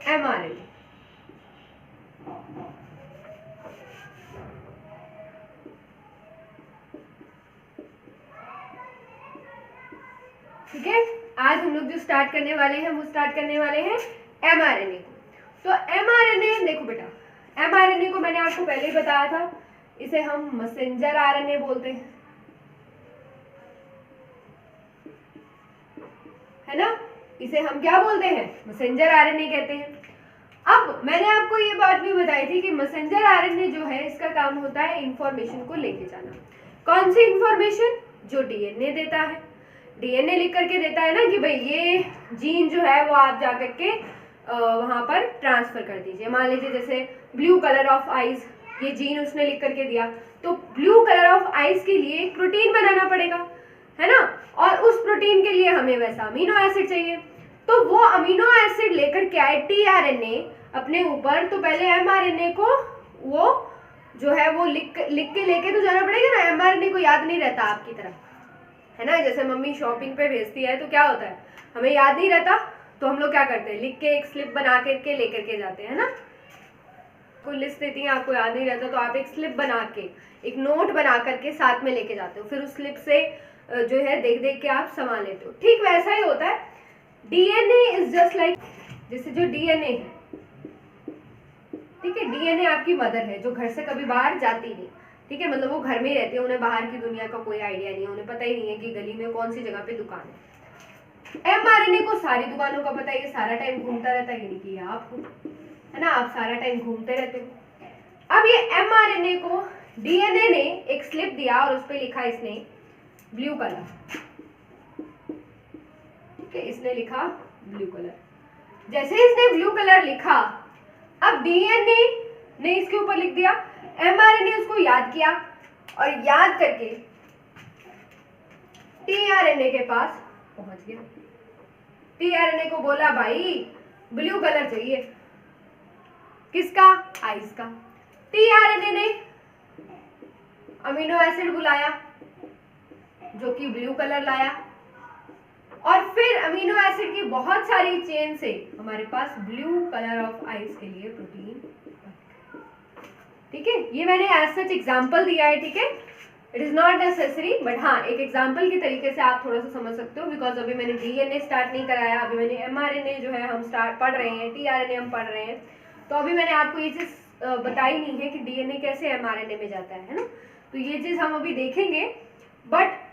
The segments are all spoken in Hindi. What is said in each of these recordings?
mRNA। ठीक है, आज हम लोग जो स्टार्ट करने वाले हैं वो स्टार्ट करने वाले हैं mRNA को। तो mRNA देखो बेटा, mRNA को मैंने आपको पहले ही बताया था, इसे हम मैसेंजर आरएनए बोलते हैं, है ना। इसे हम क्या बोलते हैं, मैसेंजर आरएनए कहते हैं। अब मैंने आपको ये बात भी बताई थी कि मैसेंजर आरएनए जो है इसका काम होता है इंफॉर्मेशन को लेके जाना। कौन सी इंफॉर्मेशन, जो डीएनए देता है। डीएनए लिख करके देता है ना कि भाई ये जीन जो है वो आप जा करके वहां पर ट्रांसफर कर दीजिए। मान लीजिए जैसे ब्लू कलर ऑफ आईज, ये जीन उसने लिख करके दिया, तो ब्लू कलर ऑफ आईज के लिए एक प्रोटीन बनाना पड़ेगा, है ना। और उस प्रोटीन के लिए हमें वैसा अमीनो एसिड चाहिए, तो वो अमीनो एसिड लेकर के आए टीआरएनए अपने ऊपर। तो पहले एमआरएनए को वो जो है वो लिख के लेके तो जाना पड़ेगा ना। एमआरएनए को याद नहीं रहता आपकी तरह, है ना। जैसे मम्मी शॉपिंग पे भेजती है तो क्या होता है, हमें याद नहीं रहता, तो हम लोग क्या करते हैं, लिख के एक स्लिप बना करके लेकर के जाते हैं ना। कोई लिस्ट देती है, आपको याद नहीं रहता तो आप एक स्लिप बना के, एक नोट बना करके साथ में लेके जाते हो, फिर उस स्लिप से जो है देख देख के आप संभाल लेते हो। ठीक वैसा ही होता है। डीएनए इज जस्ट लाइक, जैसे जो डीएनए है, ठीक है, डीएनए आपकी मदर है जो घर से कभी बाहर जाती नहीं, ठीक है, मतलब वो घर में ही रहती है, उन्हें बाहर की दुनिया का कोई आइडिया नहीं है, उन्हें पता ही नहीं है कि गली में कौन सी जगह पे दुकान है। एमआरएनए को सारी दुकानों का पता है, ये सारा टाइम घूमता रहता है, यानी कि आप हो, है ना, आप सारा टाइम घूमते रहते हो। अब ये एमआरएनए को डीएनए ने एक स्लिप दिया और उस पर लिखा इसने ब्लू कलर, ठीक है, इसने लिखा ब्लू कलर। जैसे इसने ब्लू कलर लिखा, अब डीएनए ने इसके ऊपर लिख दिया, एमआरएनए उसको याद किया और याद करके टीआरएनए के पास पहुंच गया। टीआरएनए को बोला भाई ब्लू कलर चाहिए, किसका, आइस का। टीआरएनए ने अमीनो एसिड बुलाया जो कि ब्लू कलर लाया, और फिर अमीनो एसिड की बहुत सारी चेन से हमारे पास ब्लू कलर ऑफ आइस के लिए प्रोटीन। ठीक है, ये मैंने एज सच एग्जांपल दिया है, ठीक है, it is not necessary, but हाँ एक एग्जांपल के तरीके से आप थोड़ा सा समझ सकते हो। बिकॉज अभी मैंने डीएनए स्टार्ट नहीं कराया, अभी मैंने एमआरएनए जो है हम स्टार्ट पढ़ रहे हैं, टीआरएनए हम पढ़ रहे हैं, तो अभी मैंने आपको ये चीज बताई नहीं है कि डीएनए कैसे एमआरएनए में जाता है ना। तो ये चीज हम अभी देखेंगे, बट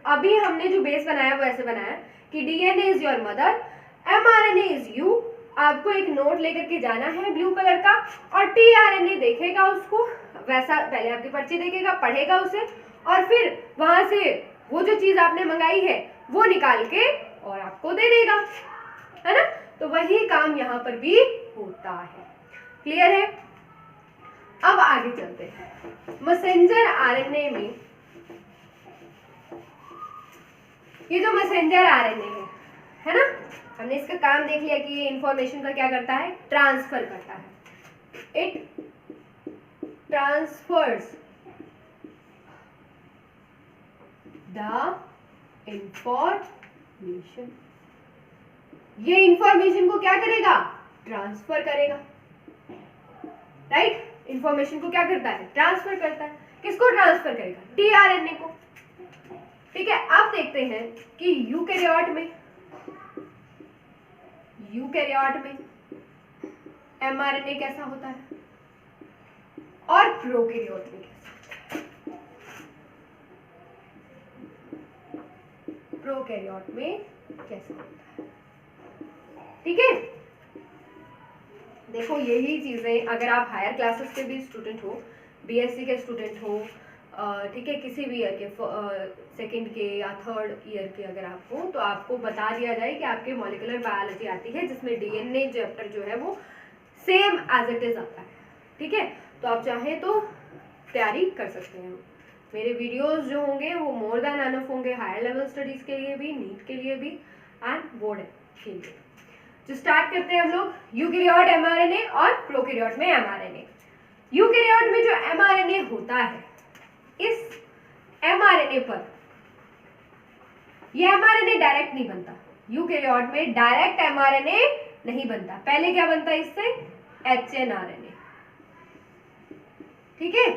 अभी हमने जो बेस बनाया वो ऐसे बनाया कि DNA is your mother, mRNA is you. आपको एक नोट लेकर के जाना है ब्लू कलर का, और टीआरएनए देखेगा उसको, वैसा पहले आपकी पर्ची देखेगा, पढ़ेगा उसे, और फिर वहां से वो जो चीज आपने मंगाई है वो निकाल के और आपको दे देगा, है ना। तो वही काम यहाँ पर भी होता है। क्लियर है। अब आगे चलते हैं। मैसेंजर आरएनए में, ये जो मैसेंजर आरएनए है ना, हमने इसका काम देख लिया कि ये इंफॉर्मेशन का क्या करता है, ट्रांसफर करता है। इट ट्रांसफर्स द इंफॉर्मेशन, ये इंफॉर्मेशन को क्या करेगा, ट्रांसफर करेगा, राइट। इंफॉर्मेशन को क्या करता है, ट्रांसफर करता है। किसको ट्रांसफर करेगा, टीआरएनए को। ठीक है, अब देखते हैं कि यूकैरियोट में एमआरएनए कैसा होता है और प्रोकैरियोट में कैसा, प्रोकैरियोट में कैसा होता है। ठीक है, देखो यही चीजें अगर आप हायर क्लासेस के भी स्टूडेंट हो, बीएससी के स्टूडेंट हो, ठीक है, किसी भी ईयर के सेकंड के या थर्ड ईयर के अगर आप हो, तो आपको बता दिया जाए कि आपके मॉलिक्यूलर बायोलॉजी आती है जिसमें डीएनए चैप्टर जो है वो सेम एज इट इज आता है। ठीक है, तो आप चाहें तो तैयारी कर सकते हैं। मेरे वीडियोस जो होंगे वो मोर देन एनफ होंगे हायर लेवल स्टडीज के लिए भी, नीट के लिए भी एंड बोर्ड के लिए। जो स्टार्ट करते हैं हम लोग यूकैरियोट एमआरएनए और प्रोकैरियोट में एमआरएनए। यूकैरियोट में जो एमआरएनए होता है, इस एमआरएनए पर, ये एमआरएनए डायरेक्ट नहीं बनता। यूकैरियोट में डायरेक्ट एमआरएनए नहीं बनता। पहले क्या बनता है इससे? HNRNA। ठीक है,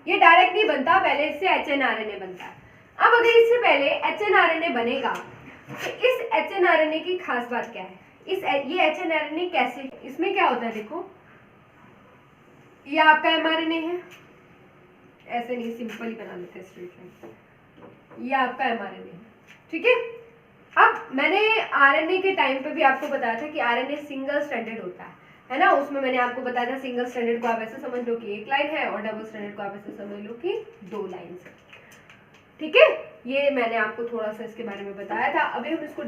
ये डायरेक्ट नहीं बनता, पहले इससे HNRNA बनता है। अब अगर इससे पहले HNRNA बनेगा तो इस HNRNA की खास बात क्या है? ये HNRNA कैसे, इसमें क्या होता है? देखो ये आपका mRNA है, ऐसे नहीं, सिंपल ही बना लेते हैं स्ट्रेट लाइन। ये आपका mRNA है, ठीक है। अब मैंने RNA के टाइम पे भी आपको बताया था कि RNA सिंगल स्ट्रैंडेड होता है ना। उसमें मैंने आपको बताया था सिंगल स्ट्रैंडेड को आप ऐसे समझ लो कि एक लाइन है और डबल स्ट्रैंडेड को आप ऐसे समझ लो कि दो लाइन है, ठीक है। ये मैंने आपको थोड़ा सा इसके बारे में बताया था। अभी हम इसको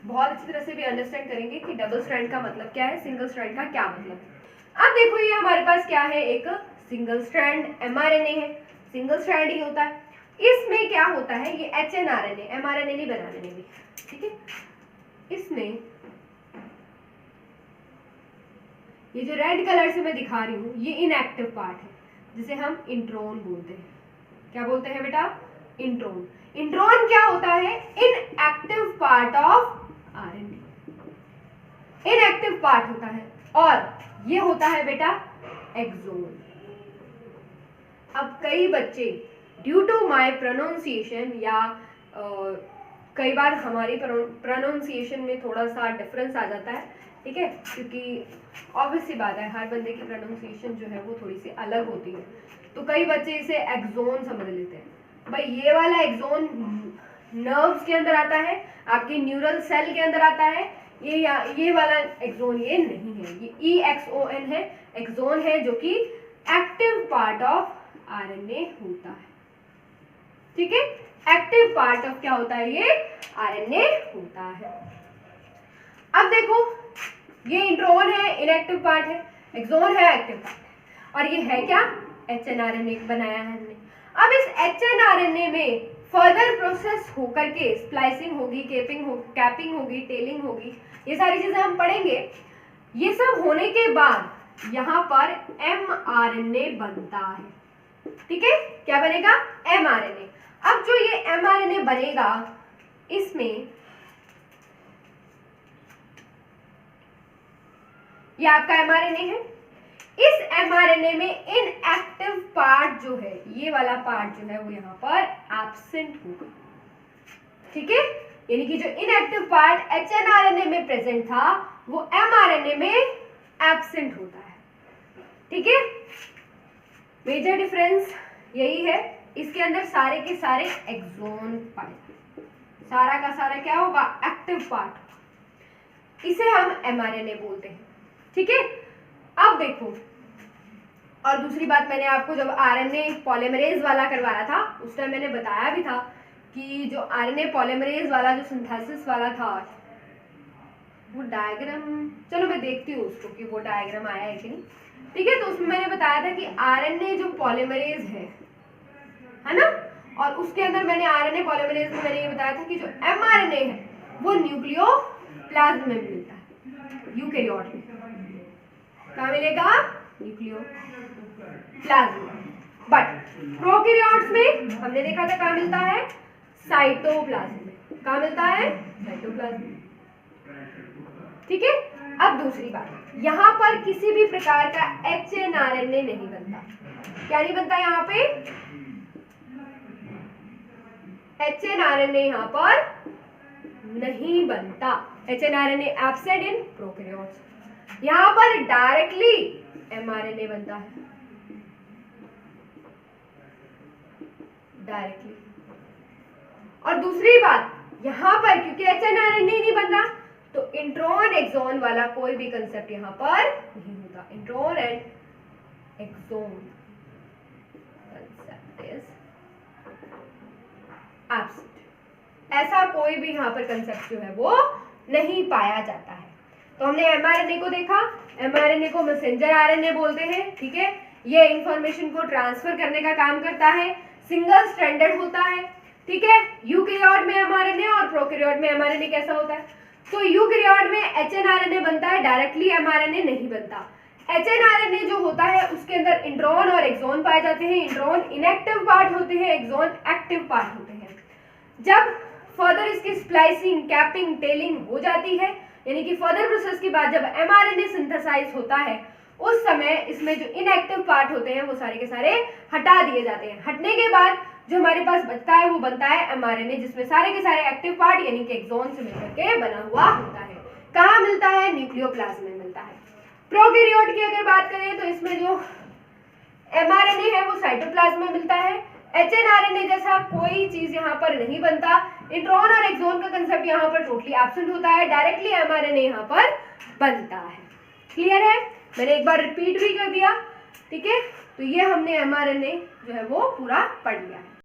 बहुत अच्छी तरह से भी अंडरस्टैंड करेंगे कि डबल स्ट्रैंड का मतलब क्या है, सिंगल स्ट्रैंड का क्या मतलब है। अब देखो ये हमारे पास क्या है, एक सिंगल स्ट्रैंड mRNA है, सिंगल स्ट्रैंड ही होता है। इसमें क्या होता है, ये HNRNA, mRNA नहीं बनाने में, ठीक है। इसमें ये जो रेड कलर से मैं दिखा रही हूँ ये इनएक्टिव पार्ट है, जिसे हम इंट्रोन बोलते हैं। क्या बोलते हैं बेटा? इंट्रोन। इंट्रोन क्या होता है? Inactive part of RNA, inactive part होता है। और ये होता है बेटा एक्सोन। अब कई बच्चे ड्यू टू माय प्रोनाउंसिएशन या कई बार हमारी प्रोनाउंसिएशन में थोड़ा सा डिफरेंस आ जाता है, ठीक है, क्योंकि ऑब्वियस सी बात है हर बंदे की प्रोनाउंसिएशन जो है वो थोड़ी सी अलग होती है, तो कई बच्चे इसे एक्सोन समझ लेते हैं। भाई ये वाला एक्सोन नर्व्स के अंदर आता है, आपके न्यूरल सेल के अंदर आता है। ये वाला एक्सोन ये नहीं है, ये EXON है, एक्सोन है, जो कि एक्टिव पार्ट ऑफ RNA होता है, ठीक है। एक्टिव पार्ट ऑफ क्या होता है? ये RNA होता है। अब देखो ये इंट्रोन है, इनएक्टिव पार्ट है, एक्सोन है, एक्टिव पार्ट है, और ये है क्या? HNRNA बनाया है हमने। अब इस HNRNA में फर्दर प्रोसेस होकर के स्प्लाइसिंग होगी, कैपिंग होगी, टेलिंग होगी, ये सारी चीजें हम पढ़ेंगे। ये सब होने के बाद यहाँ पर mRNA बनता है, ठीक है। क्या बनेगा? mRNA। अब जो ये mRNA बनेगा, इसमें ये आपका mRNA है। इस mRNA में इनएक्टिव पार्ट जो है, ये वाला पार्ट जो है वो यहाँ पर एब्सेंट होगा, ठीक है। यानी कि जो इनएक्टिव पार्ट HNRNA में प्रेजेंट था वो mRNA में एब्सेंट होता है, ठीक है। मेजर डिफरेंस यही है, इसके अंदर सारे के सारे एक्सोन पाए, सारा का सारा क्या होगा? Active part. इसे हम mRNA बोलते हैं, ठीक है। अब देखो, और दूसरी बात, मैंने आपको जब RNA पॉलीमरेज वाला करवाया था उस टाइम मैंने बताया भी था कि जो RNA पॉलीमरेज वाला जो सिंथेसिस वाला था, वो डायग्राम, चलो मैं देखती हूँ उसको कि वो डायग्राम आया है कि नहीं, ठीक है। तो उसमें मैंने बताया था कि RNA जो पॉलीमरेज है ना, और उसके अंदर मैंने RNA पॉलीमरेज में मैंने ये बताया था कि जो mRNA है वो न्यूक्लियोप्लाज्म में मिलता है, यूकैरियोट में। कहाँ मिलेगा? न्यूक्लियोप्लाज्म। बट प्रोकैरियोट्स में हमने देखा था कहाँ मिलता है? साइटोप्लाज्म में। कहाँ मिलता है? साइटोप्लाज्म में, ठीक है। अब दूसरी बात, यहाँ पर किसी भी प्रकार का HNRNA नहीं बनता। क्या नहीं बनता यहाँ पे? HNRNA यहाँ पर नहीं बनता। HNRNA absent in prokaryotes. यहाँ पर डायरेक्टली mRNA बनता है, डायरेक्टली। और दूसरी बात, यहाँ पर क्योंकि HNRNA नहीं बनता तो इंट्रॉन एक्सोन वाला कोई भी कंसेप्ट यहाँ पर नहीं होता। Intron and exon concept is absent. ऐसा कोई भी यहाँ पर कंसेप्ट जो है वो नहीं पाया जाता है। तो हमने mRNA को देखा, mRNA को मैसेंजर RNA बोलते हैं, ठीक है। ये इंफॉर्मेशन को ट्रांसफर करने का काम करता है, सिंगल स्ट्रैंडेड होता है, ठीक है। यूकैरियोट में mRNA और प्रोकैरियोट में mRNA कैसा होता है? तो यूकैरियोट में HNRNA बनता है, डायरेक्टली mRNA नहीं बनता। HNRNA जो होता है उसके अंदर इंट्रॉन और एक्सोन पाए जाते हैं। इंट्रॉन इनएक्टिव पार्ट होते हैं, एक्सोन एक्टिव पार्ट होते हैं। जब फर्दर इसकी स्प्लाइसिंग, कैपिंग, टेलिंग हो जाती है, यानी कि फर्दर प्रोसेस के बाद जब mRNA सिंथेसाइज होता है उस समय इसमें जो इनएक्टिव पार्ट होते हैं वो सारे के सारे हटा दिए जाते हैं। हटने के बाद जो हमारे पास बचता है वो बनता है mRNA, जिसमें सारे के सारे एक्टिव पार्ट यानी कि एक्सॉन से मिलकर के बना हुआ होता है। कहाँ मिलता है? न्यूक्लियोप्लाज्म में मिलता है। प्रोकैरियोट की अगर बात करें तो इसमें जो mRNA है वो साइटोप्लाज्म में मिलता है। hnRNA जैसा कोई चीज यहाँ पर नहीं बनता। इंट्रॉन और एक्सॉन का कंसेप्ट यहाँ पर टोटली एब्सेंट होता है, डायरेक्टली mRNA यहाँ पर बनता है। क्लियर है? मैंने एक बार रिपीट भी कर दिया, ठीक है। तो ये हमने mRNA जो है वो पूरा पढ़ लिया है।